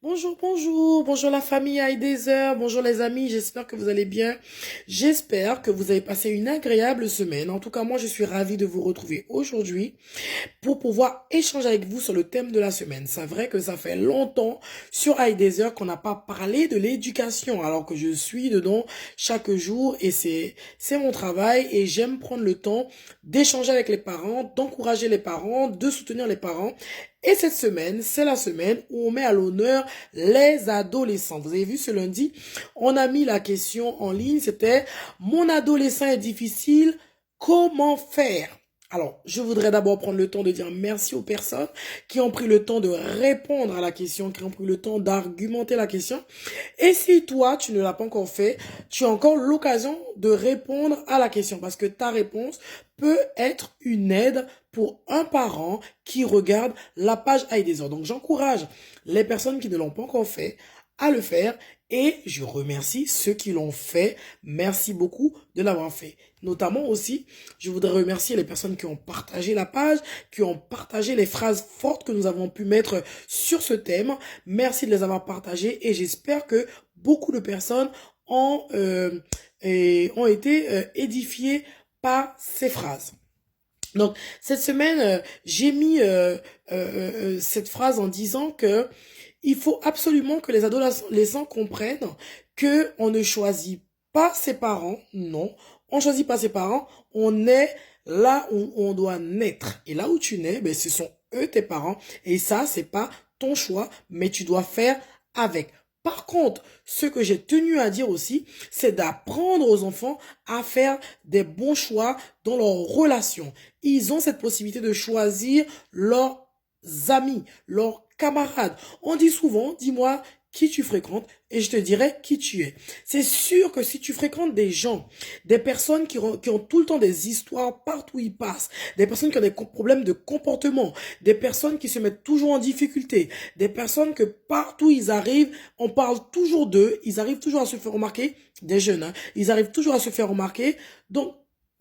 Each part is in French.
Bonjour, bonjour, bonjour la famille Heidezer, bonjour les amis, j'espère que vous allez bien. J'espère que vous avez passé une agréable semaine. En tout cas, moi, je suis ravie de vous retrouver aujourd'hui pour pouvoir échanger avec vous sur le thème de la semaine. C'est vrai que ça fait longtemps sur Heidezer qu'on n'a pas parlé de l'éducation, alors que je suis dedans chaque jour et c'est mon travail et j'aime prendre le temps d'échanger avec les parents, d'encourager les parents, de soutenir les parents. Et cette semaine, c'est la semaine où on met à l'honneur les adolescents. Vous avez vu ce lundi, on a mis la question en ligne, c'était mon adolescent est difficile, comment faire? Alors, je voudrais d'abord prendre le temps de dire merci aux personnes qui ont pris le temps de répondre à la question, qui ont pris le temps d'argumenter la question. Et si toi, tu ne l'as pas encore fait, tu as encore l'occasion de répondre à la question parce que ta réponse peut être une aide pour un parent qui regarde la page Heidezer. Donc, j'encourage les personnes qui ne l'ont pas encore fait à le faire et je remercie ceux qui l'ont fait. Merci beaucoup de l'avoir fait. Notamment aussi, je voudrais remercier les personnes qui ont partagé la page, qui ont partagé les phrases fortes que nous avons pu mettre sur ce thème. Merci de les avoir partagées et j'espère que beaucoup de personnes ont été édifiées par ces phrases. Donc, cette semaine, j'ai mis cette phrase en disant que il faut absolument que les adolescents comprennent que on ne choisit pas ses parents, non, on choisit pas ses parents, on est là où on doit naître. Et là où tu nais, ben, ce sont eux tes parents. Et ça, c'est pas ton choix, mais tu dois faire avec. Par contre, ce que j'ai tenu à dire aussi, c'est d'apprendre aux enfants à faire des bons choix dans leurs relations. Ils ont cette possibilité de choisir leurs amis, leurs camarades. On dit souvent, dis-moi qui tu fréquentes et je te dirai qui tu es. C'est sûr que si tu fréquentes des gens, des personnes qui ont tout le temps des histoires partout où ils passent, des personnes qui ont des problèmes de comportement, des personnes qui se mettent toujours en difficulté, des personnes que partout où ils arrivent, on parle toujours d'eux, ils arrivent toujours à se faire remarquer, des jeunes, hein, ils arrivent toujours à se faire remarquer. Donc,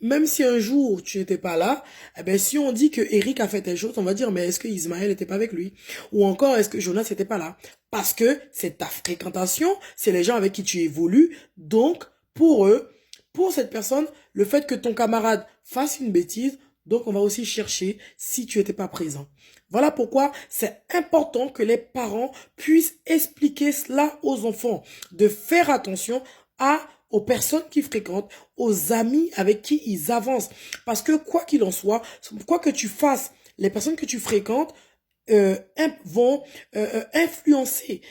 même si un jour tu n'étais pas là, eh ben si on dit que Eric a fait telle chose, on va dire mais est-ce que Ismaël n'était pas avec lui? Ou encore est-ce que Jonas n'était pas là? Parce que c'est ta fréquentation, c'est les gens avec qui tu évolues. Donc pour eux, pour cette personne, le fait que ton camarade fasse une bêtise, donc on va aussi chercher si tu n'étais pas présent. Voilà pourquoi c'est important que les parents puissent expliquer cela aux enfants, de faire attention aux personnes qu'ils fréquentent, aux amis avec qui ils avancent. Parce que quoi qu'il en soit, quoi que tu fasses, les personnes que tu fréquentes vont influencer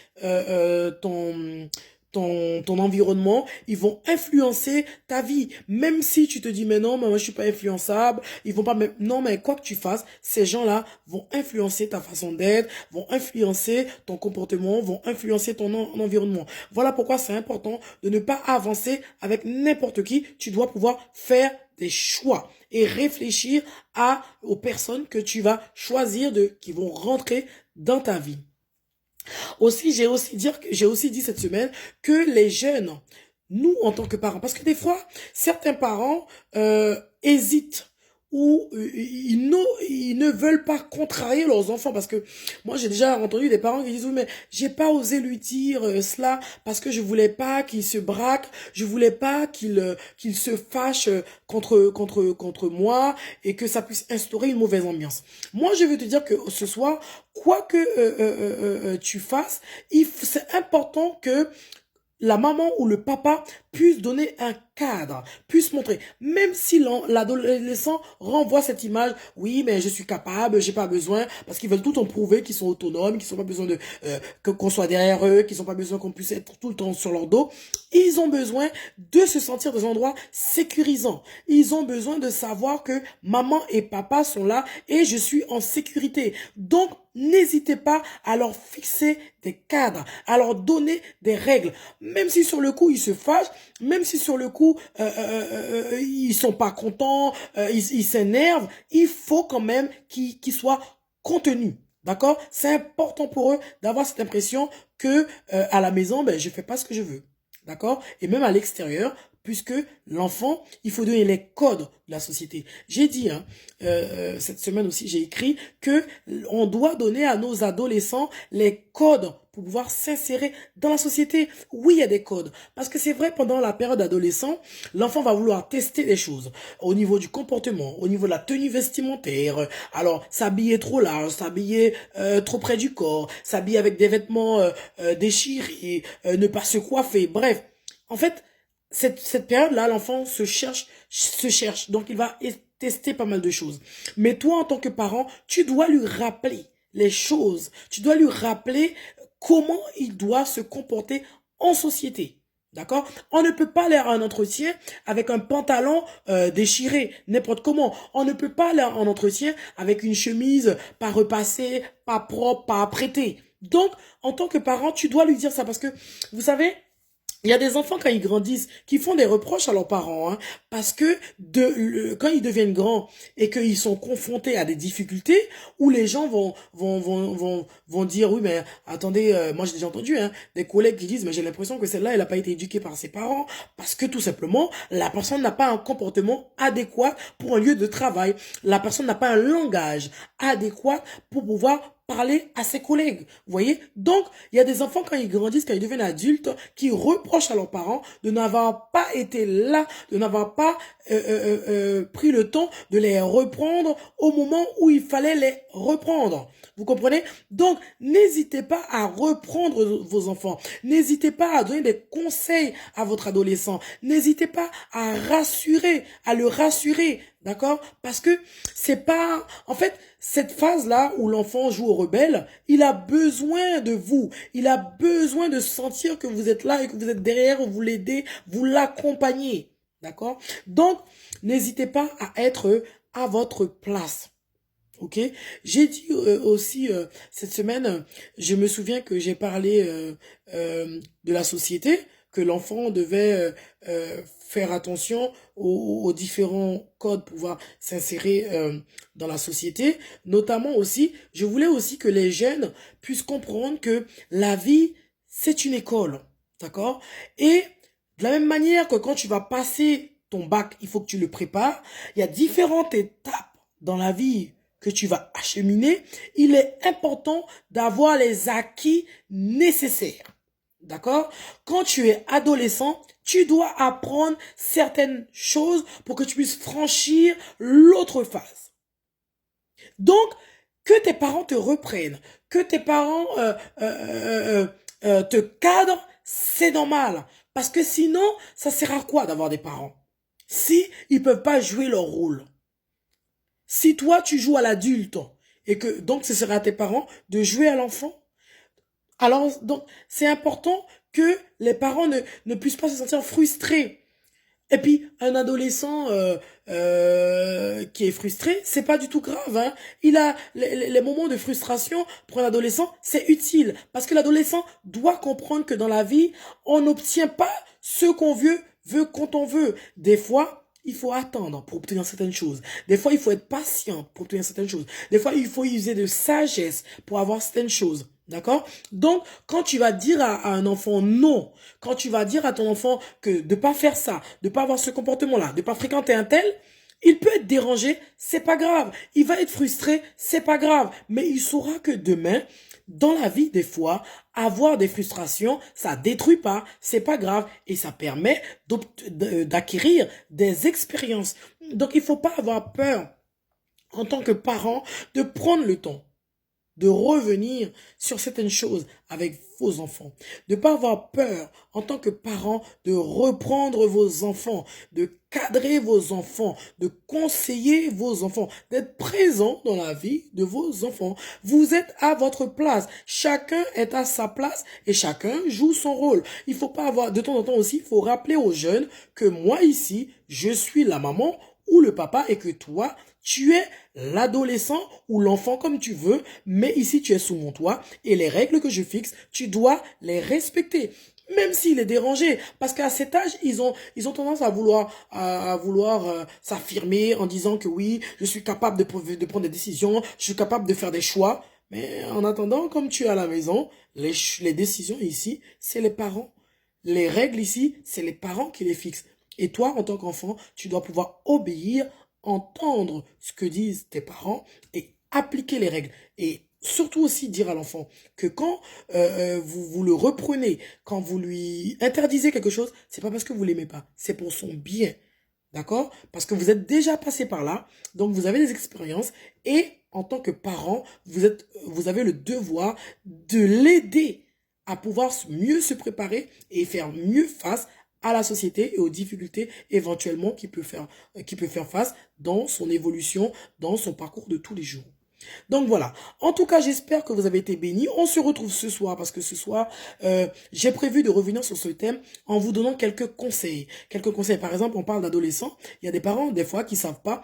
ton environnement, ils vont influencer ta vie. Même si tu te dis, mais non, mais moi je suis pas influençable, ils vont pas, non, mais quoi que tu fasses, ces gens-là vont influencer ta façon d'être, vont influencer ton comportement, vont influencer ton environnement. Voilà pourquoi c'est important de ne pas avancer avec n'importe qui. Tu dois pouvoir faire des choix et réfléchir aux personnes que tu vas choisir qui vont rentrer dans ta vie. Aussi, j'ai aussi dit cette semaine que les jeunes, nous en tant que parents, parce que des fois, certains parents hésitent ou ils ne veulent pas contrarier leurs enfants parce que moi j'ai déjà entendu des parents qui disent oui mais j'ai pas osé lui dire cela parce que je voulais pas qu'il se braque, je voulais pas qu'il se fâche contre moi et que ça puisse instaurer une mauvaise ambiance. Moi je veux te dire que ce soir quoi que tu fasses, c'est important que la maman ou le papa puisse donner un cadre, puisse montrer, même si l'adolescent renvoie cette image, oui, mais je suis capable, j'ai pas besoin, parce qu'ils veulent tout en prouver qu'ils sont autonomes, qu'ils n'ont pas besoin de qu'on soit derrière eux, qu'ils n'ont pas besoin qu'on puisse être tout le temps sur leur dos. Ils ont besoin de se sentir dans un endroit sécurisant. Ils ont besoin de savoir que maman et papa sont là et je suis en sécurité. Donc, n'hésitez pas à leur fixer des cadres, à leur donner des règles. Même si sur le coup, ils se fâchent, même si sur le coup, ils sont pas contents, ils s'énervent, il faut quand même qu'ils soient contenus. D'accord? C'est important pour eux d'avoir cette impression que à la maison, ben, je fais pas ce que je veux. D'accord? Et même à l'extérieur, puisque l'enfant, il faut donner les codes de la société. J'ai dit, hein, cette semaine aussi, j'ai écrit que on doit donner à nos adolescents les codes pour pouvoir s'insérer dans la société. Oui, il y a des codes. Parce que c'est vrai, pendant la période adolescent, l'enfant va vouloir tester des choses au niveau du comportement, au niveau de la tenue vestimentaire. Alors, s'habiller trop large, s'habiller trop près du corps, s'habiller avec des vêtements déchirés, ne pas se coiffer. Bref, en fait, cette période-là, l'enfant se cherche. Donc, il va tester pas mal de choses. Mais toi, en tant que parent, tu dois lui rappeler les choses. Tu dois lui rappeler comment il doit se comporter en société. D'accord? On ne peut pas aller à un entretien avec un pantalon déchiré, n'importe comment. On ne peut pas aller à un entretien avec une chemise pas repassée, pas propre, pas apprêtée. Donc, en tant que parent, tu dois lui dire ça parce que, vous savez, il y a des enfants quand ils grandissent qui font des reproches à leurs parents, hein, parce que quand ils deviennent grands et qu'ils sont confrontés à des difficultés où les gens vont dire oui mais attendez, moi j'ai déjà entendu des collègues qui disent mais j'ai l'impression que celle-là elle a pas été éduquée par ses parents parce que tout simplement la personne n'a pas un comportement adéquat pour un lieu de travail, la personne n'a pas un langage adéquat pour pouvoir parler à ses collègues. Vous voyez? Donc, il y a des enfants, quand ils grandissent, quand ils deviennent adultes, qui reprochent à leurs parents de n'avoir pas été là, de n'avoir pas pris le temps de les reprendre au moment où il fallait les reprendre. Vous comprenez? Donc, n'hésitez pas à reprendre vos enfants. N'hésitez pas à donner des conseils à votre adolescent. N'hésitez pas à le rassurer. D'accord? Parce que c'est pas... En fait, cette phase-là où l'enfant joue au rebelle, il a besoin de vous. Il a besoin de sentir que vous êtes là et que vous êtes derrière, vous l'aidez, vous l'accompagnez. D'accord? Donc, n'hésitez pas à être à votre place. Ok, j'ai dit aussi cette semaine, je me souviens que j'ai parlé de la société, que l'enfant devait faire attention aux différents codes pour pouvoir s'insérer dans la société. Notamment aussi, je voulais aussi que les jeunes puissent comprendre que la vie, c'est une école, d'accord? Et de la même manière que quand tu vas passer ton bac, il faut que tu le prépares, il y a différentes étapes dans la vie que tu vas acheminer, il est important d'avoir les acquis nécessaires. D'accord? Quand tu es adolescent, tu dois apprendre certaines choses pour que tu puisses franchir l'autre phase. Donc, que tes parents te reprennent, que tes parents te cadrent, c'est normal. Parce que sinon, ça sert à quoi d'avoir des parents? Si ils peuvent pas jouer leur rôle. Si toi, tu joues à l'adulte et que donc ce sera à tes parents de jouer à l'enfant, alors donc c'est important que les parents ne puissent pas se sentir frustrés. Et puis un adolescent qui est frustré, c'est pas du tout grave. Hein. Il a les moments de frustration pour un adolescent, c'est utile parce que l'adolescent doit comprendre que dans la vie, on n'obtient pas ce qu'on veut quand on veut. Des fois, il faut attendre pour obtenir certaines choses. Des fois, il faut être patient pour obtenir certaines choses. Des fois, il faut user de sagesse pour avoir certaines choses. D'accord? Donc, quand tu vas dire à un enfant non, quand tu vas dire à ton enfant que de pas faire ça, de pas avoir ce comportement-là, de pas fréquenter un tel, il peut être dérangé, c'est pas grave. Il va être frustré, c'est pas grave. Mais il saura que demain, dans la vie, des fois, avoir des frustrations, ça détruit pas, c'est pas grave et ça permet d'acquérir des expériences. Donc, il faut pas avoir peur, en tant que parent, de prendre le temps de revenir sur certaines choses avec vos enfants. De ne pas avoir peur en tant que parent de reprendre vos enfants, de cadrer vos enfants, de conseiller vos enfants, d'être présent dans la vie de vos enfants. Vous êtes à votre place. Chacun est à sa place et chacun joue son rôle. Il faut pas avoir, de temps en temps aussi, il faut rappeler aux jeunes que moi ici, je suis la maman ou le papa et que toi, tu es l'adolescent ou l'enfant comme tu veux, mais ici tu es sous mon toit et les règles que je fixe, tu dois les respecter. Même s'il est dérangé, parce qu'à cet âge, ils ont tendance à vouloir s'affirmer en disant que oui, je suis capable de prendre des décisions, je suis capable de faire des choix. Mais en attendant, comme tu es à la maison, les décisions ici, c'est les parents. Les règles ici, c'est les parents qui les fixent. Et toi, en tant qu'enfant, tu dois pouvoir obéir, entendre ce que disent tes parents et appliquer les règles. Et surtout aussi dire à l'enfant que quand vous le reprenez, quand vous lui interdisez quelque chose, c'est pas parce que vous l'aimez pas, c'est pour son bien. D'accord? Parce que vous êtes déjà passé par là, donc vous avez des expériences et en tant que parent, vous avez le devoir de l'aider à pouvoir mieux se préparer et faire mieux face à la société et aux difficultés éventuellement qu'il peut faire face dans son évolution, dans son parcours de tous les jours. Donc voilà. En tout cas, j'espère que vous avez été bénis. On se retrouve ce soir parce que ce soir, j'ai prévu de revenir sur ce thème en vous donnant quelques conseils. Quelques conseils. Par exemple, on parle d'adolescents. Il y a des parents, des fois, qui savent pas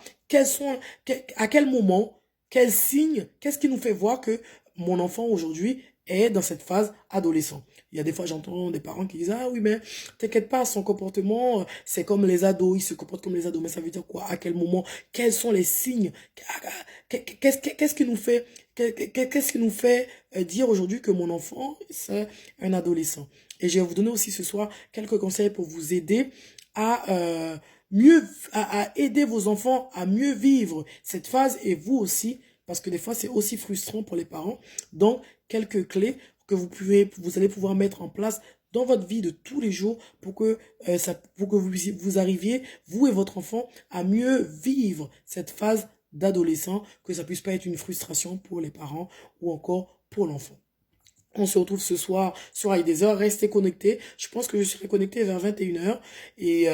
à quel moment, quel signe, qu'est-ce qui nous fait voir que mon enfant aujourd'hui est dans cette phase adolescent. Il y a des fois, j'entends des parents qui disent, ah oui, mais t'inquiète pas, son comportement, c'est comme les ados, il se comporte comme les ados. Mais ça veut dire quoi? À quel moment? Quels sont les signes? Qu'est-ce qui nous fait, qu'est-ce qui nous fait dire aujourd'hui que mon enfant, c'est un adolescent? Et je vais vous donner aussi ce soir quelques conseils pour vous aider à à aider vos enfants à mieux vivre cette phase et vous aussi, parce que des fois c'est aussi frustrant pour les parents. Donc, quelques clés que vous allez pouvoir mettre en place dans votre vie de tous les jours pour que pour que vous arriviez, vous et votre enfant, à mieux vivre cette phase d'adolescent, que ça puisse pas être une frustration pour les parents ou encore pour l'enfant. On se retrouve ce soir sur iDeezer. Restez connectés. Je pense que je serai connecté vers 21h et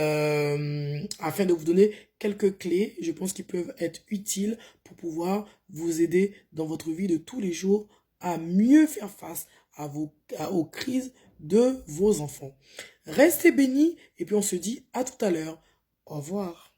afin de vous donner quelques clés, je pense qu'ils peuvent être utiles pour pouvoir vous aider dans votre vie de tous les jours à mieux faire face aux crises de vos enfants. Restez bénis et puis on se dit à tout à l'heure. Au revoir.